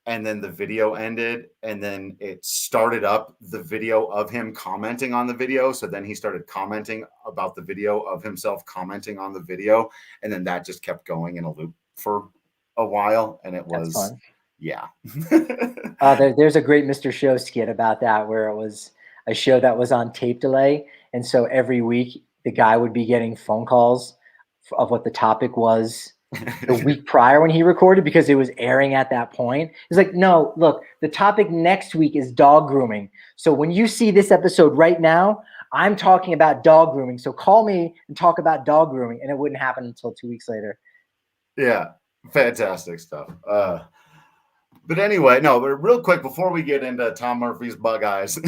Speaker 1: and then the video ended, and then it started up the video of him commenting on the video. So then he started commenting about the video of himself commenting on the video, and then that just kept going in a loop for a while, and it was
Speaker 2: fun.
Speaker 1: Yeah.
Speaker 2: There's a great Mr. Show skit about that where it was a show that was on tape delay, and so every week the guy would be getting phone calls of what the topic was the week prior when he recorded, because it was airing at that point. He's like, no, look, the topic next week is dog grooming. So when you see this episode right now, I'm talking about dog grooming. So call me and talk about dog grooming. And it wouldn't happen until 2 weeks later.
Speaker 1: Yeah. Fantastic stuff. But anyway, no, but real quick, before we get into Tom Murphy's bug eyes,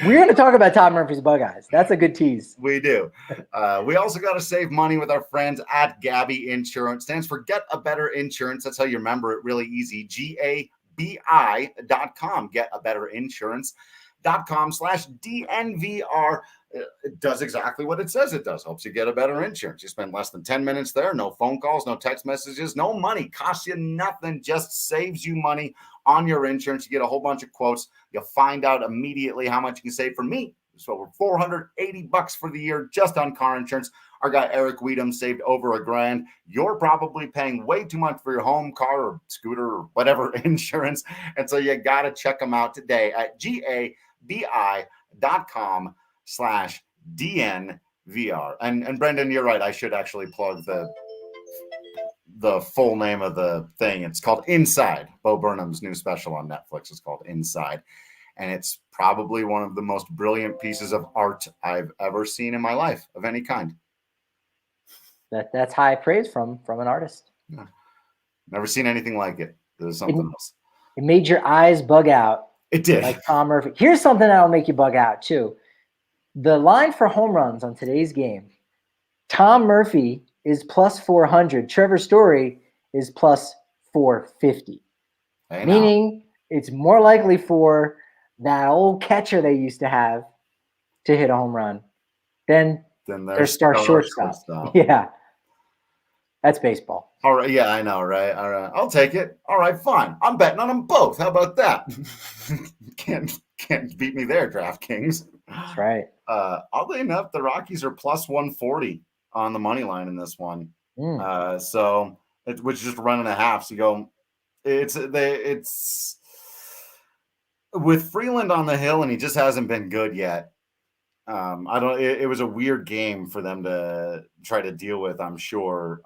Speaker 2: we're going to talk about Tom Murphy's bug eyes. That's a good tease.
Speaker 1: We do. We also got to save money with our friends at Gabby Insurance. Stands for Get a Better Insurance. That's how you remember it. Really easy. GABI.com. Get a Better Insurance.com/DNVR. It does exactly what it says it does. Helps you get a better insurance. You spend less than 10 minutes there. No phone calls, no text messages, no money. Costs you nothing. Just saves you money on your insurance. You get a whole bunch of quotes. You'll find out immediately how much you can save. For me, it's over $480 for the year just on car insurance. Our guy Eric Weedham saved over $1,000. You're probably paying way too much for your home, car, or scooter, or whatever insurance. And so you got to check them out today at GABI.com/DNVR. And Brendan, you're right. I should actually plug the full name of the thing. It's called Inside. Bo Burnham's new special on Netflix is called Inside. And it's probably one of the most brilliant pieces of art I've ever seen in my life of any kind.
Speaker 2: That's high praise from an artist.
Speaker 1: Yeah. Never seen anything like it. There's something else.
Speaker 2: It made your eyes bug out.
Speaker 1: It did.
Speaker 2: Like Tom Murphy. Here's something that'll make you bug out too. The line for home runs on today's game. Tom Murphy is plus 400. Trevor Story is plus 450. Meaning it's more likely for that old catcher they used to have to hit a home run than their star shortstop. Yeah. That's baseball.
Speaker 1: All right. Yeah, I know, right? All right. I'll take it. All right, fine. I'm betting on them both. How about that? Can't beat me there, DraftKings.
Speaker 2: That's right.
Speaker 1: Oddly enough, the Rockies are plus 140 on the money line in this one. So which is just a run and a half. So you go, it's with Freeland on the hill, and he just hasn't been good yet. It was a weird game for them to try to deal with, I'm sure.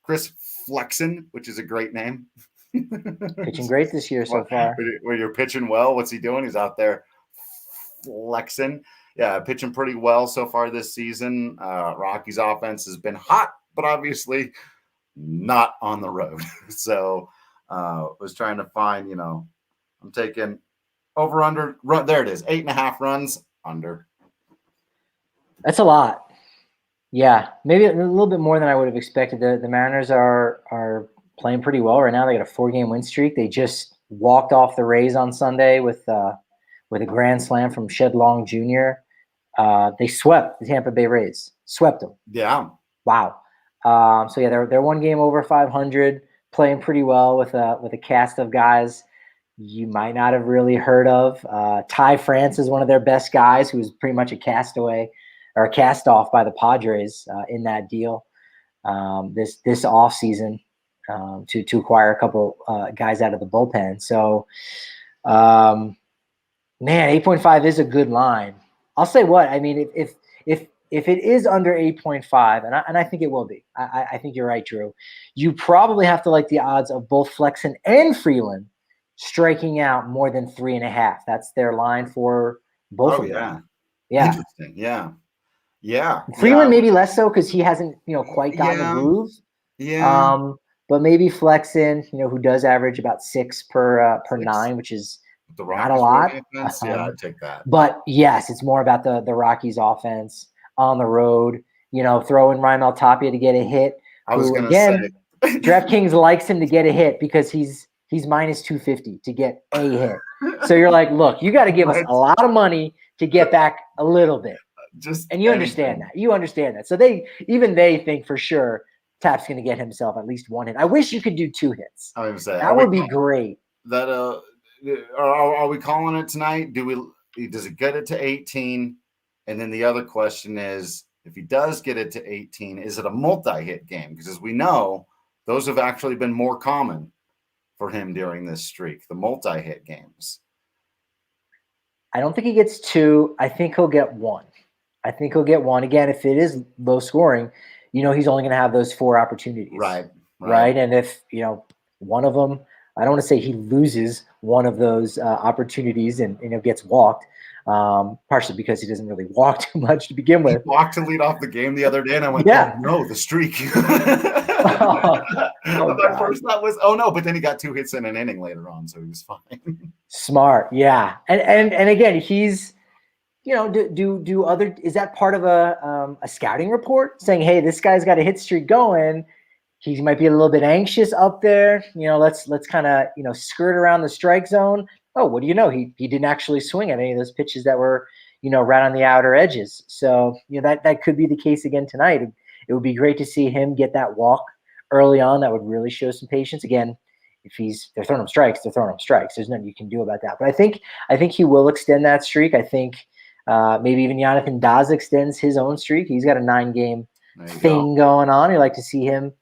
Speaker 1: Chris Flexen, which is a great name.
Speaker 2: Pitching great this year so far.
Speaker 1: When you're pitching well, what's he doing? He's out there flexing. Yeah, pitching pretty well so far this season. Rockies offense has been hot, but obviously not on the road. So was trying to find, I'm taking over under. There it is, 8.5 runs under.
Speaker 2: That's a lot. Yeah, maybe a little bit more than I would have expected. The Mariners are playing pretty well right now. They got a 4-game win streak. They just walked off the Rays on Sunday with a grand slam from Shed Long Jr. They swept the Tampa Bay Rays. Swept them.
Speaker 1: Yeah. Wow.
Speaker 2: So yeah, they're 1 game over 500, playing pretty well with a cast of guys you might not have really heard of. Ty France is one of their best guys, who was pretty much a castaway or a cast off by the Padres in that deal this off season to acquire a couple guys out of the bullpen. So, man, 8.5 is a good line. I'll say what I mean. If it is under 8.5, and I think it will be, I think you're right, Drew. You probably have to like the odds of both Flexen and Freeland striking out more than 3.5. That's their line for both of them.
Speaker 1: Yeah. Interesting. Yeah. Yeah.
Speaker 2: Freeland maybe less so because he hasn't, quite gotten the groove.
Speaker 1: Yeah.
Speaker 2: But maybe Flexen, who does average about 6 per 9, which is not a lot.
Speaker 1: Yeah, I'd take that.
Speaker 2: But yes, it's more about the Rockies offense on the road. Throw in Raimel Tapia to get a hit.
Speaker 1: I was going to say
Speaker 2: DraftKings likes him to get a hit because he's minus 250 to get a hit. So you're like, look, you got to give us a lot of money to get back a little bit. And you understand that. You understand that. So they think for sure Tap's going to get himself at least 1 hit. I wish you could do 2 hits.
Speaker 1: I was going to say
Speaker 2: that would be great.
Speaker 1: That are we calling it tonight? Does it get it to 18? And then the other question is, if he does get it to 18, is it a multi-hit game? Because as we know, those have actually been more common for him during this streak, the multi-hit games.
Speaker 2: I don't think he gets 2. I think he'll get 1. Again, if it is low scoring, he's only going to have those 4 opportunities. Right. And if, one of them, I don't want to say he loses one of those opportunities and gets walked, partially because he doesn't really walk too much to begin with.
Speaker 1: He walked to lead off the game the other day, and I went,
Speaker 2: yeah.
Speaker 1: Oh, no, the streak. My first thought was, oh, no, but then he got 2 hits in an inning later on, so he was fine.
Speaker 2: Smart, yeah. And again, he's – do other – is that part of a scouting report saying, hey, this guy's got a hit streak going – he might be a little bit anxious up there. Let's kind of, skirt around the strike zone. Oh, what do you know? He didn't actually swing at any of those pitches that were, right on the outer edges. So, that could be the case again tonight. It would be great to see him get that walk early on. That would really show some patience. Again, if they're throwing him strikes, they're throwing him strikes. There's nothing you can do about that. But I think he will extend that streak. I think maybe even Jonathan Daz extends his own streak. He's got a 9-game thing going on. I'd like to see him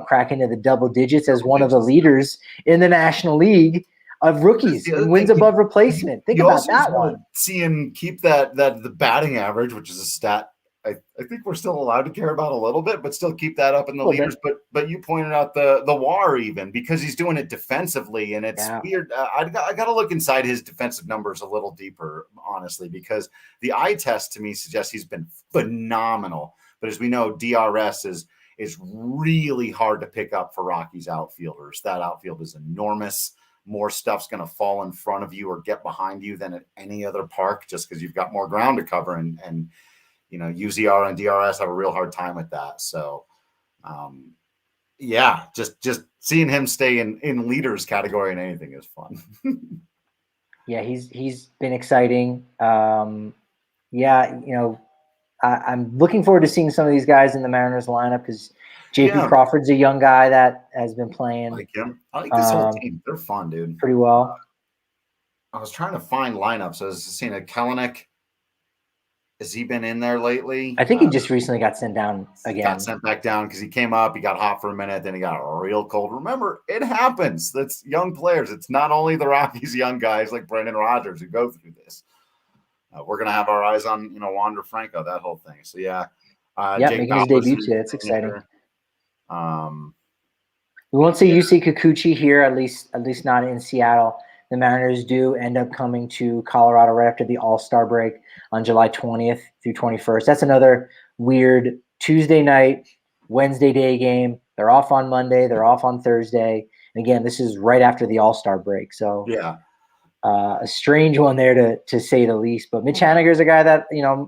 Speaker 2: crack into the double digits as one of the leaders in the National League of rookies and wins above replacement. Think about that one.
Speaker 1: See him keep the batting average, which is a stat I think we're still allowed to care about a little bit, but still keep that up in the leaders. But you pointed out the WAR even because he's doing it defensively, and it's weird. I got to look inside his defensive numbers a little deeper, honestly, because the eye test to me suggests he's been phenomenal. But as we know, DRS is really hard to pick up for Rockies outfielders. That outfield is enormous. More stuff's going to fall in front of you or get behind you than at any other park, just because you've got more ground to cover. And UZR and DRS have a real hard time with that. So, just seeing him stay in leaders category in anything is fun.
Speaker 2: Yeah, he's been exciting. I'm looking forward to seeing some of these guys in the Mariners lineup because JP Crawford's a young guy that has been playing.
Speaker 1: I like him. I like this whole team. They're fun, dude.
Speaker 2: Pretty well.
Speaker 1: I was trying to find lineups. I was seeing a Kelenic. Has he been in there lately?
Speaker 2: I think he just recently got sent down again.
Speaker 1: Got sent back down because he came up, he got hot for a minute, then he got real cold. Remember, it happens. That's young players. It's not only the Rockies young guys like Brendan Rodgers who go through this. We're going to have our eyes on, Wander Franco, that whole thing. So,
Speaker 2: making his debut today. It's exciting. We won't see Yusei Kikuchi here, at least not in Seattle. The Mariners do end up coming to Colorado right after the All-Star break on July 20th through 21st. That's another weird Tuesday night, Wednesday day game. They're off on Monday. They're off on Thursday. And again, this is right after the All-Star break. So a strange one there to say the least. But Mitch Haniger is a guy that,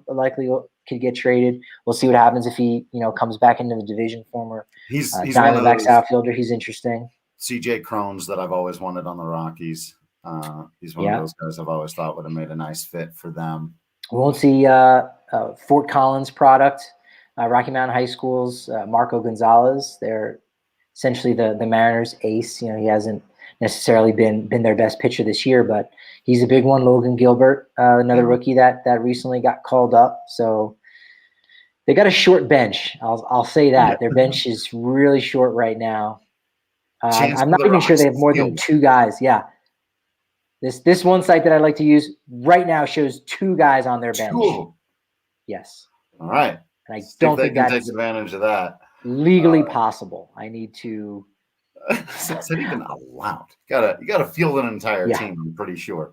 Speaker 2: likely could get traded. We'll see what happens if he, comes back into the division. Former
Speaker 1: he's
Speaker 2: Diamondbacks outfielder. He's interesting.
Speaker 1: CJ Cron's that I've always wanted on the Rockies. He's one of those guys I've always thought would have made a nice fit for them.
Speaker 2: We won't see Fort Collins product, Rocky Mountain High School's Marco Gonzalez. They're essentially the Mariners' ace. He hasn't necessarily been their best pitcher this year, but he's a big one. Logan Gilbert, another rookie that recently got called up. So they got a short bench. I'll say that. Their bench is really short right now. I'm not even sure they have more than 2 guys. Yeah. This one site that I like to use right now shows 2 guys on their bench.
Speaker 1: Cool.
Speaker 2: Yes.
Speaker 1: All right.
Speaker 2: And I don't think that
Speaker 1: takes advantage of that.
Speaker 2: Legally possible. I need to.
Speaker 1: Is that even allowed? You gotta field an entire team. I'm pretty sure.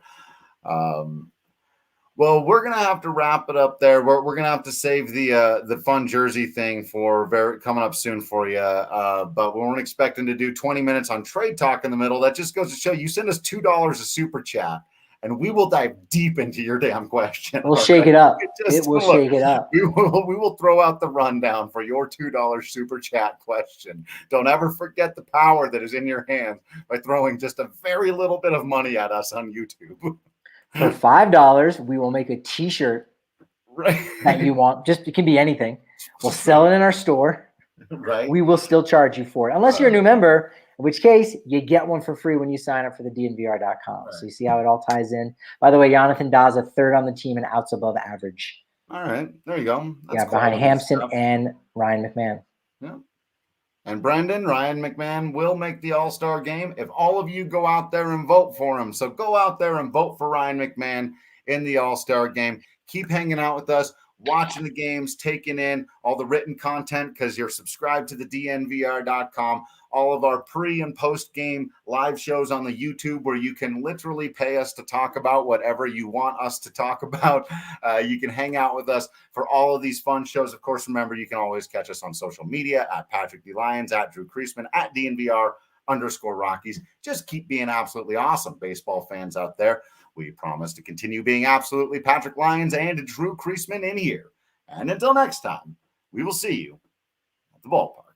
Speaker 1: Well, we're gonna have to wrap it up there. We're gonna have to save the fun jersey thing for coming up soon for you. But we weren't expecting to do 20 minutes on trade talk in the middle. That just goes to show you send us $2 a super chat, and we will dive deep into your damn question.
Speaker 2: We'll shake it up. It will shake it up.
Speaker 1: We will throw out the rundown for your $2 super chat question. Don't ever forget the power that is in your hands by throwing just a very little bit of money at us on YouTube.
Speaker 2: For $5, we will make a T-shirt that you want. It can be anything. We'll sell it in our store.
Speaker 1: Right.
Speaker 2: We will still charge you for it, unless you're a new member, in which case you get one for free when you sign up for the DNVR.com. Right. So you see how it all ties in. By the way, Jonathan Daza, 3rd on the team and outs above average.
Speaker 1: All right. There you go. That's
Speaker 2: behind Hampson and Ryan McMahon.
Speaker 1: Yeah. And Brendan, Ryan McMahon will make the All-Star game if all of you go out there and vote for him. So go out there and vote for Ryan McMahon in the All-Star game. Keep hanging out with us, watching the games, taking in all the written content because you're subscribed to the DNVR.com. All of our pre- and post-game live shows on the YouTube where you can literally pay us to talk about whatever you want us to talk about. You can hang out with us for all of these fun shows. Of course, remember, you can always catch us on social media at Patrick D. Lyons, at Drew Creasman, at DNVR_Rockies. Just keep being absolutely awesome, baseball fans out there. We promise to continue being absolutely Patrick Lyons and Drew Creasman in here. And until next time, we will see you at the ballpark.